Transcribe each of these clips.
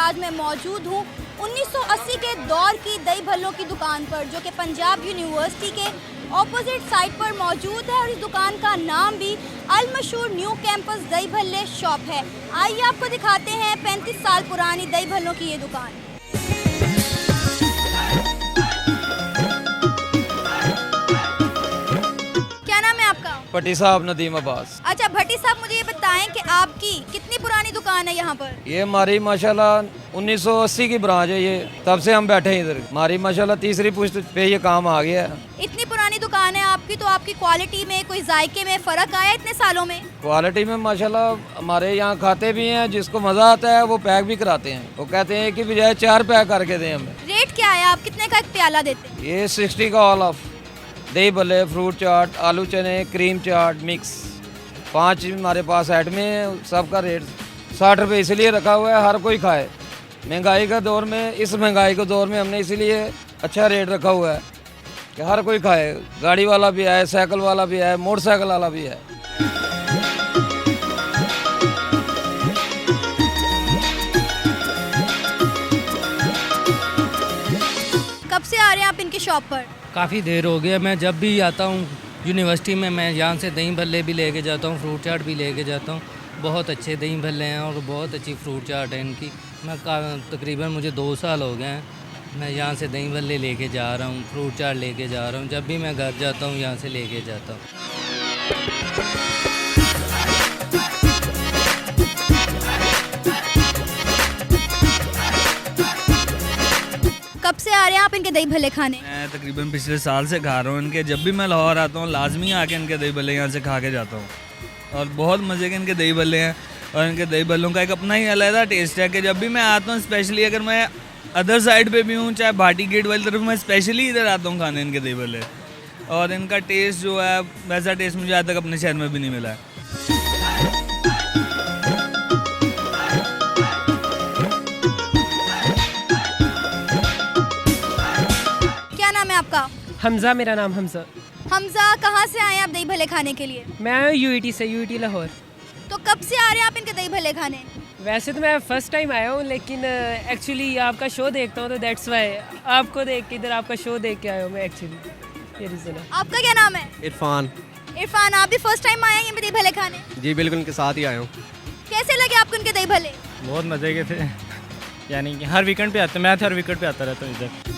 आज मैं मौजूद हूँ 1980 के दौर की दही भल्लों की दुकान पर, जो कि पंजाब यूनिवर्सिटी के ऑपोजिट साइड पर मौजूद है। और इस दुकान का नाम भी अल मशहूर न्यू कैंपस दही भल्ले शॉप है। आइए आपको दिखाते हैं 35 साल पुरानी दही भल्लों की ये दुकान। क्या नाम है आपका? भट्टी साहब नदीम अब्बास। अच्छा भट्टी साहब, मुझे ये बताएं कि आपकी कितनी पुरानी दुकान है यहाँ पर? ये हमारी माशाल्लाह 1980 की ब्रांच है। ये तब से हम बैठे हैं इधर। हमारी माशाल्लाह तीसरी पुश्त पे ये काम आ गया है। इतनी पुरानी दुकान है आपकी, तो आपकी क्वालिटी में कोई जायके में फ़र्क आया इतने सालों में? क्वालिटी में माशाल्लाह हमारे यहाँ खाते भी हैं, जिसको मज़ा आता है वो पैक भी कराते हैं। वो कहते हैं कि बजाय 4 पैक करके दें हमें। रेट क्या है, आप कितने का एक प्याला देते हैं? ये 60 का ऑल ऑफ दही भल्ले, फ्रूट चाट, आलू चने, क्रीम चाट मिक्स 5 हमारे पास ऐड में है। सबका रेट 60 रुपये इसलिए रखा हुआ है हर कोई खाए। महंगाई का दौर में, इस महंगाई के दौर में हमने इसीलिए अच्छा रेट रखा हुआ है कि हर कोई खाए। गाड़ी वाला भी आए, साइकिल वाला भी आए, मोटरसाइकिल वाला भी आए। कब से आ रहे हैं आप इनकी शॉप पर? काफ़ी देर हो गया। मैं जब भी आता हूँ यूनिवर्सिटी में, मैं यहाँ से दही भल्ले भी लेके जाता हूँ, फ्रूट चाट भी लेके जाता हूँ। बहुत अच्छे दही भल्ले हैं और बहुत अच्छी फ्रूट चाट है इनकी। मैं तकरीबन मुझे 2 साल हो गए हैं मैं यहाँ से दही भल्ले लेके जा रहा हूँ, फ्रूट चाट लेके जा रहा हूँ। जब भी मैं घर जाता हूँ यहाँ से लेके जाता हूँ। कब से आ रहे हैं आप इनके दही भल्ले खाने? मैं तकरीबन पिछले साल से खा रहा हूँ इनके। जब भी मैं लाहौर आता हूँ लाजमी आके इनके दही भल्ले यहाँ से खा के जाता हूँ। और बहुत मज़े के इनके दही भल्ले हैं। और इनके दही भल्लों का एक अपना ही अलग टेस्ट है कि जब भी मैं आता हूँ, स्पेशली अगर मैं अदर साइड पे भी हूँ, चाहे भाटी गेट वाली तरफ, मैं स्पेशली इधर आता हूँ खाने इनके दही भल्ले। और इनका टेस्ट जो है, वैसा टेस्ट मुझे आज तक अपने शहर में भी नहीं मिला है। क्या नाम है आपका? हमज़ा, मेरा नाम हमज़ा। हमजा, कहाँ से आए हैं आप दही भल्ले खाने के लिए? मैं यूईटी से, यूईटी लाहौर। तो कब से आ रहे हैं आप इनके दही भल्ले खाने? वैसे तो मैं फ़र्स्ट टाइम आया हूँ, लेकिन एक्चुअली आपका शो देखता हूँ तो दैट्स वाई आपको देख के, इधर आपका शो देख के आया हूँ मैं एक्चुअली। ये रीज़न है। आपका क्या नाम है? इरफान। इरफान, आप भी फर्स्ट टाइम आए हैं ये दही भल्ले खाने? जी बिल्कुल, उनके साथ ही आया हूँ। कैसे लगे आपको इनके दही भल्ले? बहुत मज़े के थे। यानी कि हर वीकेंड पे आते, मैं हर वीकेंड पे आता रहता हूँ इधर।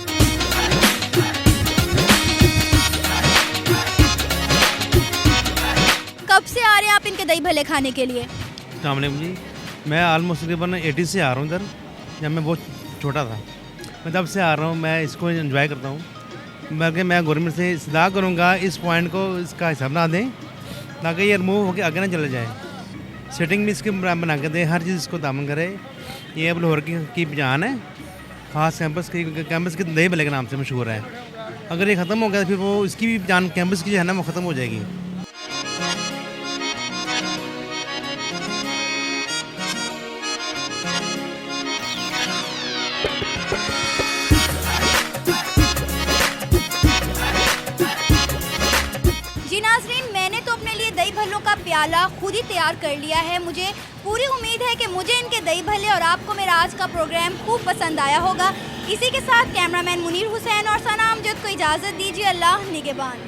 कब से आ रहे हैं आप इनके दही भल्ले खाने के लिए? जी, मैं ऑलमोस्ट तकरीबन 80 से आ रहा हूँ इधर। जब मैं बहुत छोटा था, मैं तब से आ रहा हूँ। मैं इसको एंजॉय करता हूँ। बल्कि मैं गवर्नमेंट से इस्तदा करूँगा इस पॉइंट को, इसका हिसाब ना दें ताकि ये रिमूव होकर आगे ना चले जाए। सेटिंग भी इसके बना के दें, हर चीज़ इसको दामन करे। ये अब लाहौर की पहचान है, ख़ास कैंपस की दही भल्ले के नाम से मशहूर है। अगर ये ख़त्म हो गया तो फिर वो इसकी भी पहचान कैंपस की जो है ना वो ख़त्म हो जाएगी। जी नाज़रीन, मैंने तो अपने लिए दही भल्लों का प्याला खुद ही तैयार कर लिया है। मुझे पूरी उम्मीद है कि मुझे इनके दही भल्ले और आपको मेरा आज का प्रोग्राम खूब पसंद आया होगा। इसी के साथ कैमरामैन मुनीर हुसैन और सना अमजद को इजाज़त दीजिए। अल्लाह निगहबान।